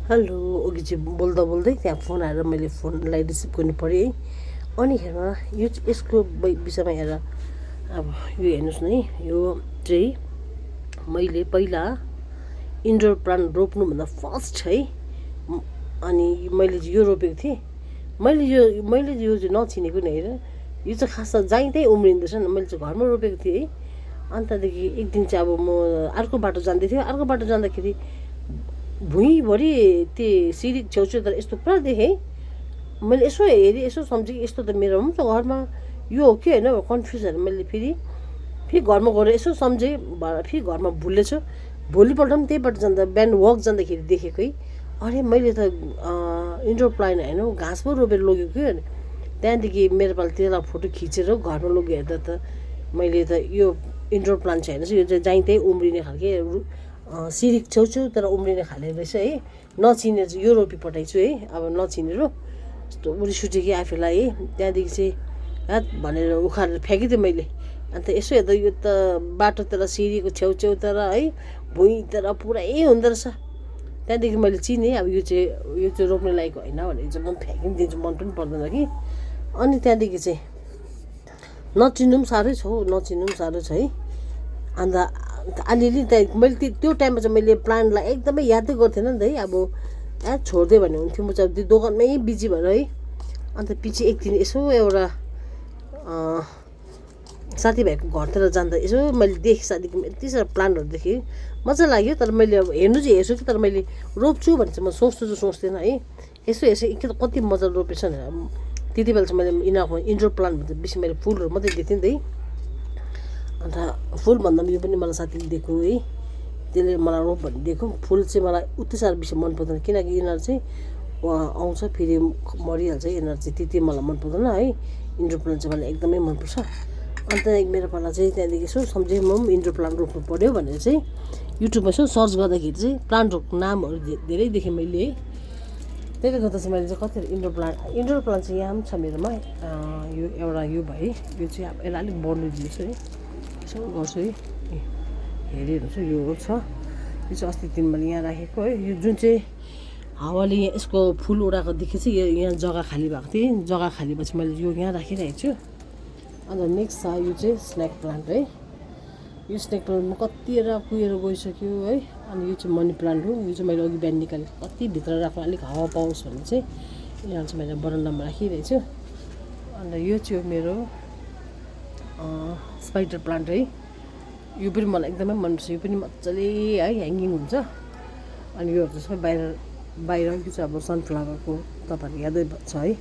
Hello अघि चाहिँ बोल्दा बोल्दै त्यहाँ फोन आएर मैले फोनलाई रिसिभ गर्नु पऱ्यो है। अनिखेरमा यसको विषयमा हेरेर अब यो हेर्नुहोस् न है, यो चाहिँ मैले पहिला इन्डोर प्लान्ट रोप्नुभन्दा फर्स्ट है। अनि मैले यो रोपेको थिएँ। मैले यो चाहिँ नचिनेको नि हेर, यो चाहिँ खास जहीँ त्यहीँ उम्रिँदैछ नि। मैले चाहिँ घरमा रोपेको थिएँ है। अनि त्यहाँदेखि एक दिन चाहिँ अब म अर्को बाटो जाँदै थिएँ। अर्को बाटो जाँदाखेरि भुइँभरि त्यो सिँढी छेउछेउ यस्तो पुरा देखेँ है। मैले यसो हेरेँ, यसो सम्झेँ कि यस्तो त मेरो पनि त घरमा यो हो कि होइन, कन्फ्युज भएर मैले फेरि घरमा गएर यसो सम्झेँ। फेरि घरमा भुलेछु। भोलिपल्ट पनि त्यहीबाट जाँदा बिहान वक जाँदाखेरि देखेको है। अरे मैले त इन्डोर प्लान्ट होइन घाँस पो रोपेर लगेको कि। त्यहाँदेखि मेरो पालि त्यसलाई फोटो खिचेर घरमा लगेँ हेर्दा त मैले त यो इन्डोर प्लान्ट चाहिँ होइन, यो चाहिँ जहीँ त्यहीँ उम्रिने खालके सिँढी छेउछेउ तर उम्रिने खाले रहेछ है। नचिनेर चाहिँ यो रोपी पठाइछु है। अब नचिनेर यस्तो उरी सुटेँ कि आफूलाई है। त्यहाँदेखि चाहिँ हात भनेर उखालेर फ्याँकिदिएँ मैले। अन्त यसो हेर्दा यो त बाटोतिर सिँढीको छेउछेउतिर है, भुइँतिर पुरै हुँदो रहेछ। त्यहाँदेखि मैले चिनेँ अब यो चाहिँ रोप्ने लायक होइन भनेर चाहिँ म फ्याँकिदिन्छु, मन पनि पर्दैन कि। अनि त्यहाँदेखि चाहिँ नचिन्नु पनि साह्रै छ हौ, नचिन्नु पनि साह्रो छ है। अन्त अलिअलि त्यहाँ मैले त्यो टाइममा चाहिँ मैले प्लान्टलाई एकदमै यादै गर्थेन नि त है। अब छोडिदिएँ भने हुन्थ्यो, म चाहिँ त्यो दोकानमै बिजी भएर है। अन्त पछि एक दिन यसो एउटा साथीभाइको घरतिर जाँदा यसो मैले देखेँ, साथीकोमा यति साह्रो प्लान्टहरू देखेँ, मजा लाग्यो। तर मैले अब हेर्नु चाहिँ हेर्छु कि, तर मैले रोप्छु भने चाहिँ म सोच्दिनँ है। यसो हेर्छु कति मजाले रोपेछ भनेर। त्यति बेला चाहिँ मैले यिनीहरूको इन्डोर प्लान्टभन्दा बेसी मैले फुलहरू मात्रै देख्थेँ नि त है। अन्त फुलभन्दा यो पनि मलाई साथीले दिएको है, त्यसले मलाई रोप भन्ने दिएको। फुल चाहिँ मलाई उति साह्रो बेसी मन पर्दैन, किनकि यिनीहरू चाहिँ आउँछ फेरि मरिहाल्छ। यिनीहरू चाहिँ त्यति मलाई मन पर्दैन है। इन्डोर प्लान्ट चाहिँ मलाई एकदमै मनपर्छ। अन्त मेरो पाला चाहिँ त्यहाँदेखि यसो सम्झेँ म पनि इन्डोर प्लान्ट रोप्नु पऱ्यो भनेर चाहिँ युट्युबमा यसो सर्च गर्दाखेरि चाहिँ प्लान्टहरूको नामहरू धेरै देखेँ मैले है। त्यसले गर्दा चाहिँ मैले चाहिँ कतिवटा इन्डोर प्लान्ट चाहिँ यहाँ पनि छ मेरोमा। यो एउटा यो भयो, यो चाहिँ अब यसलाई अलिक बढ्नु दिन्छु है, यसो गर्छु है। हेरिहेर्नुहोस् यो छ, यो चाहिँ अस्ति दिन मैले यहाँ राखेको है। यो जुन चाहिँ हावाले यहाँ यसको फुल उडाएको देखेँ चाहिँ यो यहाँ जग्गा खाली भएको थिएँ। जग्गा खाली भएपछि मैले यो यहाँ राखिरहेको छु। अन्त नेक्स्ट छ यो चाहिँ स्नेक प्लान्ट है। यो स्नेक प्लान्टमा कतिवटा कुहिएर गइसक्यो है। अनि यो चाहिँ मनी प्लान्ट हो। यो चाहिँ मैले अघि बिहान निकालेँ, कति भित्र राख्नु अलिक हावा पाओस् भने चाहिँ यिनीहरू चाहिँ मैले बरन्डामा राखिरहेको छु। अन्त यो चाहिँ मेरो स्पाइडर प्लान्ट है। यो पनि मलाई एकदमै मनपर्छ। यो पनि मजाले है ह्याङ्गिङ हुन्छ। अनि योहरू चाहिँ सबै बाहिर यो चाहिँ अब सनफ्लावरको तपाईँहरूले यादै छ है।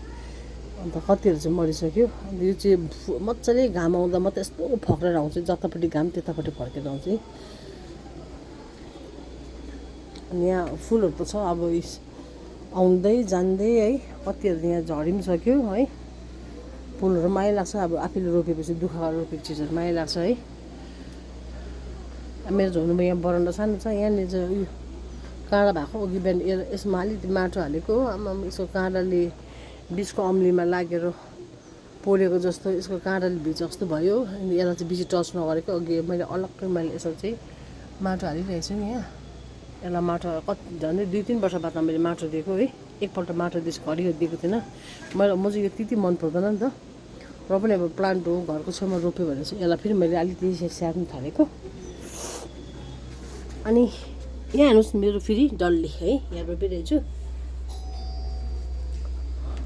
अन्त कतिहरू चाहिँ मरिसक्यो। अन्त यो चाहिँ मजाले घाम आउँदा मात्रै यस्तो फक्रेर आउँछ, जतापट्टि घाम त्यतापट्टि फर्केर आउँछ। अनि यहाँ फुलहरू त छ अब आउँदै जाँदै है। कतिहरू यहाँ झरि पनि सक्यो है। फुलहरू माया लाग्छ, अब आफूले रोपेपछि दुःख गरेर रोपेको चिजहरू माया लाग्छ है। मेरो झोलुमा यहाँ बरन्डा सानो छ, यहाँनिर चाहिँ उयो काँडा भएको अघि बिहान यसमा अलिकति माटो हालेको। आमा यसको काँडाले बिचको अम्लीमा लागेर पोलेको जस्तो, यसको काँडाले भिज जस्तो भयो। अनि यसलाई चाहिँ बेसी टच नगरेको। अघि मैले अलग्गै यसो चाहिँ माटो हालिरहेको छु नि यहाँ। यसलाई माटो झन्डै 2-3 वर्ष बादमा मैले माटो दिएको है। एकपल्ट माटो दिएपछि घरिघरि दिएको थिइनँ। म चाहिँ यो त्यति मन पर्दैन नि त। र पनि अब प्लान्ट हो, घरको छेउमा रोप्यो भने चाहिँ यसलाई फेरि मैले अलिकति स्याहार्नु थालेको। अनि यहाँ हेर्नुहोस् मेरो फेरि डल्ले है, यहाँ रोपिरहेको छु।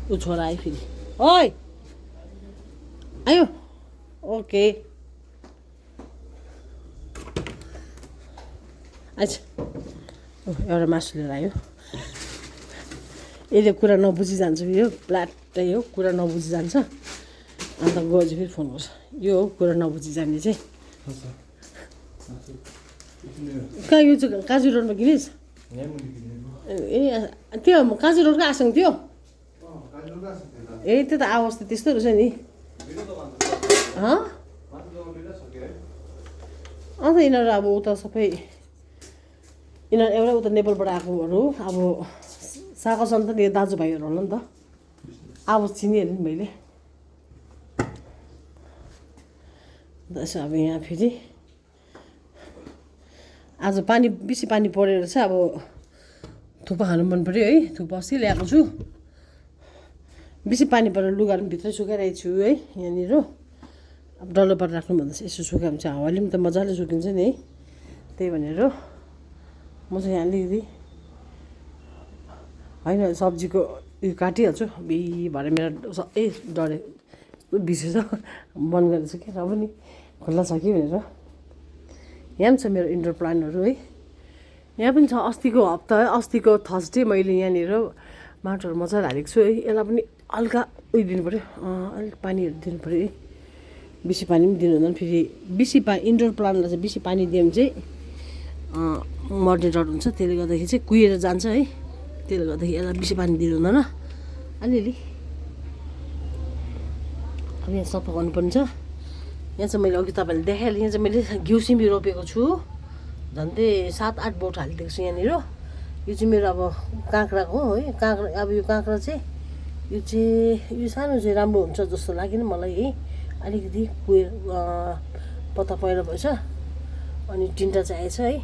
ऊ छोरा आयो फेरि, ओइ आयो, ओके अच्छा। एउटा मासु लिएर आयो। यसले कुरा नबुझी जान्छ, यो प्लाटै हो, कुरा नबुझी जान्छ। अन्त गएपछि फेरि फोन गर्छ। यो हो कुरा नबुझी जाने चाहिँ। कहाँ यो चाहिँ काजु रोडमा किनिस्? ए त्यो काजु रोडको आसँग थियो। ए त्यो त आवाज त त्यस्तो रहेछ नि। अन्त यिनीहरू अब उता सबै यिनीहरू एउटा उता नेपालबाट आएकोहरू अब सागा सन्त नि दाजुभाइहरू होला नि त। आवाज चिनिहालेँ नि मैले। त्यसो अब यहाँ फेरि आज बेसी पानी परेर चाहिँ अब थुक्पा खानु मन पऱ्यो है। थुक्पा अस्ति ल्याएको छु। बेसी पानी परेर लुगाहरू भित्रै सुकाइरहेको छु है यहाँनिर। अब डल्लो पारेर राख्नु भन्दा यसो सुकायो भने चाहिँ हावाले पनि त मजाले सुकिन्छ नि है। त्यही भनेर म चाहिँ यहाँ अलिकति होइन सब्जीको उयो काटिहाल्छु। भरे मेरो डरे बिर्सेछ बन्द गरेको छु कि र पनि खुल्ला छ कि भनेर। यहाँ पनि छ मेरो इन्डोर प्लान्टहरू है। यहाँ पनि छ अस्तिको थर्सडे मैले यहाँनिर माटोहरू मजाले हालेको छु है। यसलाई पनि हल्का उयो दिनु पऱ्यो, अलिक पानीहरू दिनु पऱ्यो है। बेसी पानी पनि दिनु हुँदैन। फेरि बेसी इन्डोर प्लान्टलाई चाहिँ बेसी पानी दियो भने चाहिँ मर्ने डर हुन्छ। त्यसले गर्दाखेरि चाहिँ कुहिएर जान्छ है। त्यसले गर्दाखेरि यसलाई बेसी पानी दिनु हुँदैन, अलिअलि। अब यहाँ सफा गर्नुपर्ने छ। यहाँ चाहिँ मैले अघि तपाईँहरूले देखाइहालेँ। यहाँ चाहिँ मैले घिउ सिमी रोपेको छु। झन्डै 7-8 बोट हालिदिएको छु यहाँनिर। यो चाहिँ मेरो अब काँक्राको हो है। काँक्रा अब यो काँक्रा चाहिँ यो सानो चाहिँ राम्रो हुन्छ जस्तो लागेन मलाई है। अलिकति पत्ता पहिरो भएछ अनि तिनवटा चाहिँ आएछ है।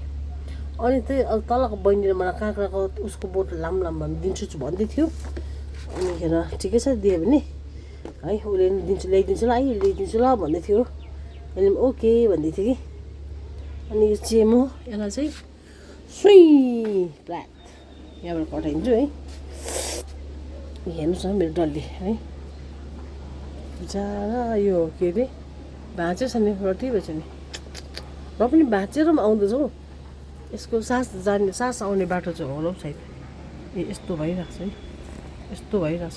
अनि त्यही अब तलको बहिनीले मलाई काँक्राको उसको बोट लामो दिन्छु भन्दै थियो। अनिखेर ठिकै छ दियो भने है उसले ल्याइदिन्छु ल है ल्याइदिन्छु ल भन्दै थियो। मैले पनि ओके भन्दै थिएँ कि। अनि यो चाहिँ म यसलाई चाहिँ सुई फ्ल्याट यहाँबाट पठाइदिन्छु है। हेर्नुहोस् न मेरो डल्ली है। बिचरा यो के अरे भाँचेछ नि रटी भएछ नि। र पनि भाँचेर पनि आउँदैछ हौ। यसको सास आउने बाटो चाहिँ होला हौ सायद। यस्तो भइरहेको छ है। यस्तो भइरहेछ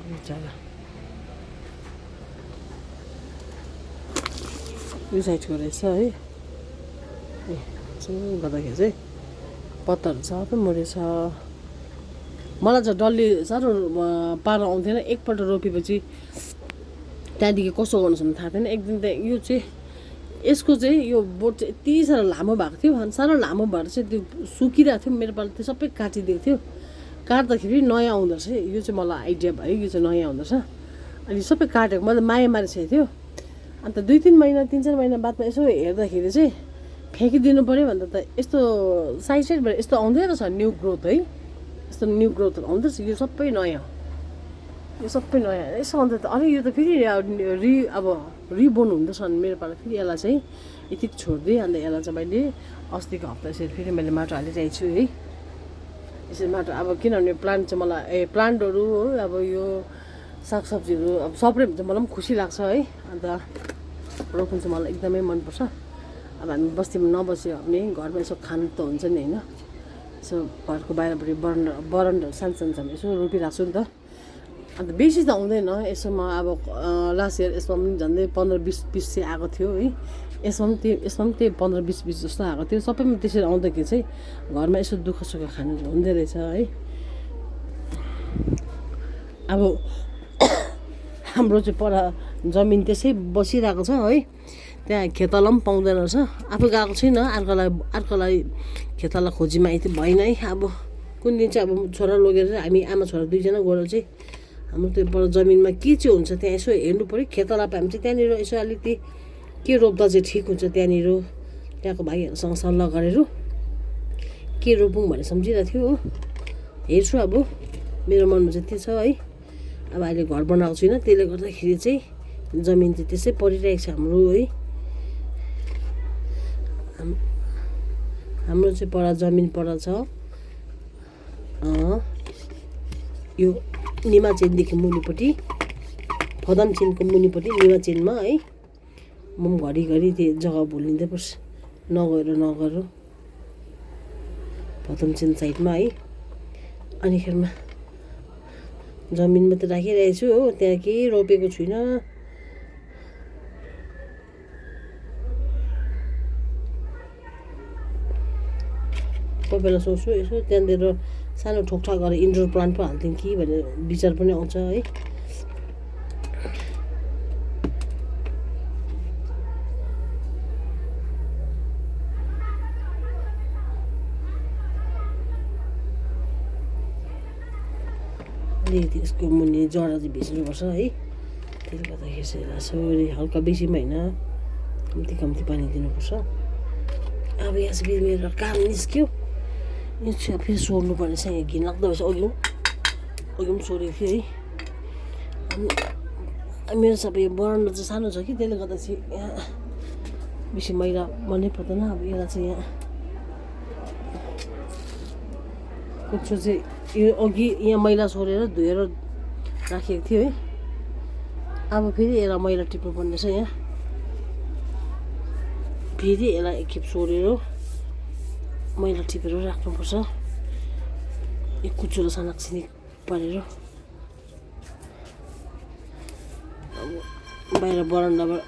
बिचरा। यो साइडको रहेछ है। यसो गर्दाखेरि चाहिँ पत्ताहरू सबै मरेछ। मलाई चाहिँ डल्ली साह्रो पारो आउँथेन। एकपल्ट रोपेपछि त्यहाँदेखि कसो गर्नुहोस् भने थाहा थिएन। एक दिन त यो चाहिँ यसको चाहिँ यो बोट चाहिँ यति साह्रो लामो भएको थियो। अनि साह्रो लामो भएर चाहिँ त्यो सुकिरहेको थियो। मेरो पालो त्यो सबै काटिदिएको थियो। काट्दाखेरि नयाँ आउँदो रहेछ। यो चाहिँ मलाई आइडिया भयो यो चाहिँ नयाँ आउँदो रहेछ। अनि सबै काटेको मैले माया मारिसकेको थियो। अन्त 2-3 महिना 3-4 महिना बादमा यसो हेर्दाखेरि चाहिँ फ्याँकिदिनु पऱ्यो भन्दा त यस्तो साइडबाट यस्तो आउँदै रहेछ न्यू ग्रोथ है। यस्तो न्यू ग्रोथहरू आउँदो रहेछ। यो सबै नयाँ, यो सबै नयाँ यसो अन्त त अरे यो त फेरि अब रिबोन हुँदैछ भने मेरो पालो फेरि यसलाई चाहिँ यति छोडिदिएँ। अन्त यसलाई चाहिँ मैले अस्तिको हप्ता यसरी फेरि मैले माटो हालिरहेको छु है। यसरी माटो अब किनभने प्लान्ट चाहिँ मलाई प्लान्टहरू हो अब यो सागसब्जीहरू अब सप्रे भने चाहिँ मलाई पनि खुसी लाग्छ है। अन्त रोप्नु चाहिँ मलाई एकदमै मनपर्छ। अब हामी बस्तीमा नबस्यो भने घरमा यसो खानु त हुन्छ नि होइन। यसो घरको बाहिरपट्टि बरन्डाहरू सानो छ यसो रोपिरहेको छु नि त। अन्त बेसी त आउँदैन यसोमा। अब लास्ट इयर यसमा पनि झन्डै 15-20 पिस चाहिँ आएको थियो है। यसमा पनि त्यही 15-20 पिस जस्तो आएको थियो। सबैमा त्यसरी आउँदाखेरि चाहिँ घरमा यसो दुःख सुख खानु हुँदो रहेछ है। अब हाम्रो चाहिँ पर जमिन त्यसै बसिरहेको छ है। त्यहाँ खेताला पनि पाउँदैन रहेछ। आफू गएको छुइनँ। अर्कोलाई खेताला खोजीमा आइथ्यो भएन है। अब कुन दिन चाहिँ अब छोरा लगेर हामी आमा छोरा दुईजना गएर चाहिँ हाम्रो त्यो पर जमिनमा के चाहिँ हुन्छ त्यहाँ यसो हेर्नु पऱ्यो। खेताला पायो भने चाहिँ त्यहाँनिर यसो अलिकति के रोप्दा चाहिँ ठिक हुन्छ त्यहाँनिर त्यहाँको भाइहरूसँग सल्लाह गरेर के रोपौँ भनेर सम्झिरहेको थियो हो। हेर्छु अब मेरो मनमा चाहिँ त्यो छ है। अब अहिले घर बनाएको छुइनँ त्यसले गर्दाखेरि चाहिँ जमिन चाहिँ त्यसै परिरहेको छ हाम्रो है। हाम्रो चाहिँ पर जमिन पर छ यो निमा चेनदेखि मुनिपट्टि फदम चेनको मुनिपट्टि निमा चेनमा है। म पनि घरिघरि त्यो जग्गा भुलिँदै पर्छ नगएर फदम चेन साइडमा है। अनिखेरमा जमिनमा त राखिरहेको छु हो। त्यहाँ केही रोपेको छुइनँ। कोही बेला सोच्छु यसो त्यहाँनिर सानो ठोकठाक गरेर इन्डोर प्लान्ट पो हालिदिउँ कि भनेर विचार पनि आउँछ है। अलिकति यसको मुनि जरा चाहिँ भिज्नुपर्छ है। त्यसले गर्दाखेरि चाहिँ यसरी हल्का बेसी पनि होइन कम्ती पानी दिनुपर्छ। अब यहाँ चाहिँ मेरो काम निस्क्यो। यो चाहिँ फेरि सोर्नुपर्ने छ। यहाँ घिनलाग्दो भएछ। अघि पनि सोरेको थियो है। अनि मेरो सबै यो बरन्डा चाहिँ सानो छ कि त्यसले गर्दा चाहिँ यहाँ बेसी मैला मनै पर्दैन। अब यसलाई चाहिँ यहाँ कुच्चो चाहिँ यो अघि यहाँ मैला सोरेर धोएर राखेको थियो है। अब फेरि यसलाई मैला टिप्नुपर्ने छ। यहाँ फेरि यसलाई एकखेप सोरेर मैला टिपेर राख्नुपर्छ। यो कुचोलाई सनाक्सिनी पारेर अब बाहिर बरन्डाबाट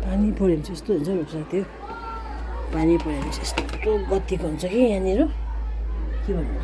पानी पऱ्यो भने चाहिँ यस्तो हुन्छ रुख्छ त्यो। पानी पऱ्यो भने चाहिँ यस्तो गतिको हुन्छ कि यहाँनिर के भन्नु।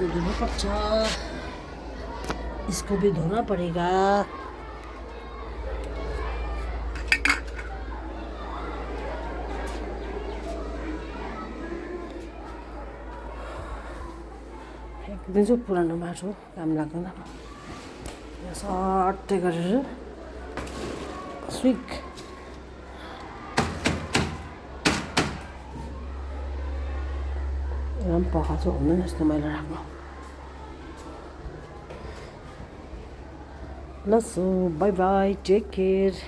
धोना पर्छ। इसको भी धोना पड़ेगा। एकदम चाहिँ पुरानो माटो काम लाग्दैन। सट्टै गरेर स्विक एकदम पखा चाहिँ हुँदैन यस्तो मैला राख्नु। ल so bye bye, take care.